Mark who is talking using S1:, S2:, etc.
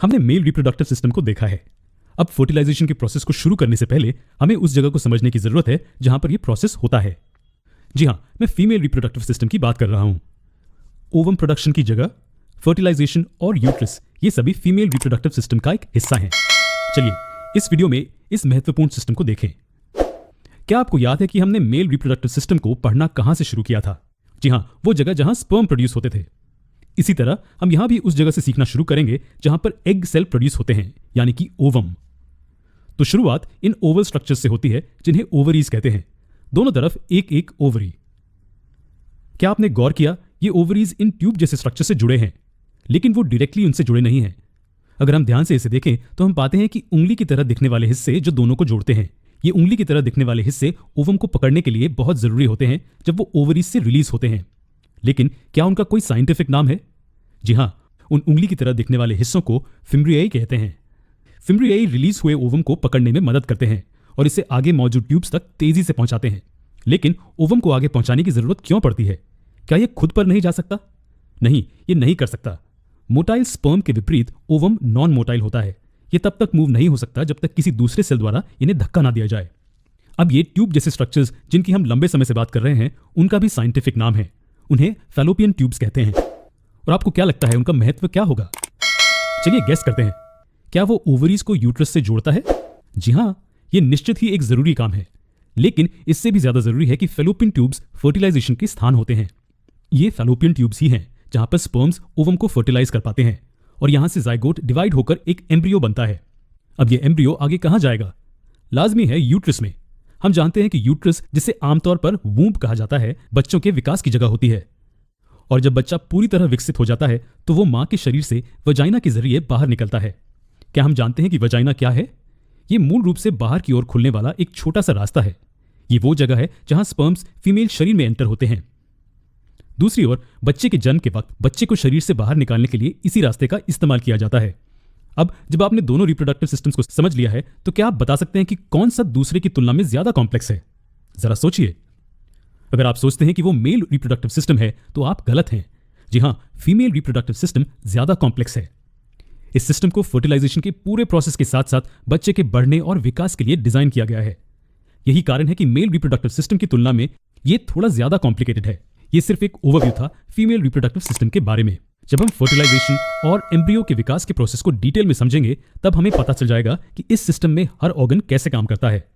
S1: हमने male reproductive system को देखा है। अब फर्टिलाइजेशन के प्रोसेस को शुरू करने से पहले हमें उस जगह को समझने की जरूरत है जहां पर यह प्रोसेस होता है। जी हां, मैं फीमेल रिप्रोडक्टिव सिस्टम की बात कर रहा हूं। ओवम प्रोडक्शन की जगह फर्टिलाइजेशन और यूट्रस, ये सभी फीमेल रिप्रोडक्टिव सिस्टम का एक हिस्सा हैं। चलिए इस वीडियो में इस महत्वपूर्ण सिस्टम को देखें। क्या आपको याद है कि हमने मेल रिप्रोडक्टिव सिस्टम को पढ़ना कहां से शुरू किया था? जी हां, वो जगह जहां स्पर्म प्रोड्यूस होते थे। इसी तरह हम यहां भी उस जगह से सीखना शुरू करेंगे जहां पर एग सेल प्रोड्यूस होते हैं, यानी कि ओवम। तो शुरुआत इन ओवल स्ट्रक्चर्स से होती है जिन्हें ओवरीज कहते हैं। दोनों तरफ एक एक ओवरी। क्या आपने गौर किया, ये ओवरीज इन ट्यूब जैसे स्ट्रक्चर से जुड़े हैं, लेकिन वो डायरेक्टली उनसे जुड़े नहीं हैं। अगर हम ध्यान से इसे देखें तो हम पाते हैं कि उंगली की तरह दिखने वाले हिस्से जो दोनों को जोड़ते हैं, ये उंगली की तरह दिखने वाले हिस्से ओवम को पकड़ने के लिए बहुत जरूरी होते हैं जब वो ओवरीज से रिलीज होते हैं। लेकिन क्या उनका कोई साइंटिफिक नाम है? जी हां, उन उंगली की तरह दिखने वाले हिस्सों को फिम्ब्रियाई कहते हैं। फिम्ब्रियाई रिलीज हुए ओवम को पकड़ने में मदद करते हैं और इसे आगे मौजूद ट्यूब्स तक तेजी से पहुंचाते हैं। लेकिन ओवम को आगे पहुंचाने की जरूरत क्यों पड़ती है? क्या यह खुद पर नहीं जा सकता? नहीं, ये नहीं कर सकता। मोटाइल स्पर्म के विपरीत ओवम नॉन मोटाइल होता है। यह तब तक मूव नहीं हो सकता जब तक किसी दूसरे सेल द्वारा इन्हें धक्का ना दिया जाए। अब ये ट्यूब जैसे स्ट्रक्चर्स जिनकी हम लंबे समय से बात कर रहे हैं, उनका भी साइंटिफिक नाम है। उन्हें फैलोपियन ट्यूब्स कहते हैं। और आपको क्या लगता है उनका महत्व क्या होगा? चलिए गेस करते हैं। क्या वो ओवरीज को यूट्रस से जोड़ता है? जी हां, ये निश्चित ही एक जरूरी काम है। लेकिन इससे भी ज्यादा जरूरी है कि फैलोपियन ट्यूब्स फर्टिलाइजेशन के स्थान होते हैं। ये फैलोपियन ट्यूब्स ही हैं जहां पर स्पर्म्स ओवम को फर्टिलाइज कर पाते हैं और यहां से जाइगोट डिवाइड होकर एक एम्ब्रियो बनता है। अब ये एम्ब्रियो आगे कहां जाएगा? लाजमी है यूट्रस में। हम जानते हैं कि यूट्रस, जिसे आमतौर पर वूम्ब कहा जाता है, बच्चों के विकास की जगह होती है। और जब बच्चा पूरी तरह विकसित हो जाता है तो वो मां के शरीर से वजाइना के जरिए बाहर निकलता है। क्या हम जानते हैं कि वजाइना क्या है? ये मूल रूप से बाहर की ओर खुलने वाला एक छोटा सा रास्ता है। ये वो जगह है जहां स्पर्म्स फीमेल शरीर में एंटर होते हैं। दूसरी ओर बच्चे के जन्म के वक्त बच्चे को शरीर से बाहर निकालने के लिए इसी रास्ते का इस्तेमाल किया जाता है। अब जब आपने दोनों रिप्रोडक्टिव सिस्टम्स को समझ लिया है तो क्या आप बता सकते हैं कि कौन सा दूसरे की तुलना में ज्यादा कॉम्प्लेक्स है? जरा सोचिए। अगर आप सोचते हैं कि वो मेल रिप्रोडक्टिव सिस्टम है तो आप गलत हैं। जी हां, फीमेल रिप्रोडक्टिव सिस्टम ज्यादा कॉम्प्लेक्स है। इस सिस्टम को फर्टिलाइजेशन के पूरे प्रोसेस के साथ साथ बच्चे के बढ़ने और विकास के लिए डिजाइन किया गया है। यही कारण है कि मेल रिप्रोडक्टिव सिस्टम की तुलना में ये थोड़ा ज्यादा कॉम्प्लिकेटेड है। ये सिर्फ एक ओवरव्यू था फीमेल रिप्रोडक्टिव सिस्टम के बारे में। जब हम फर्टिलाइजेशन और एम्ब्रियो के विकास के प्रोसेस को डिटेल में समझेंगे तब हमें पता चल जाएगा कि इस सिस्टम में हर ऑर्गन कैसे काम करता है।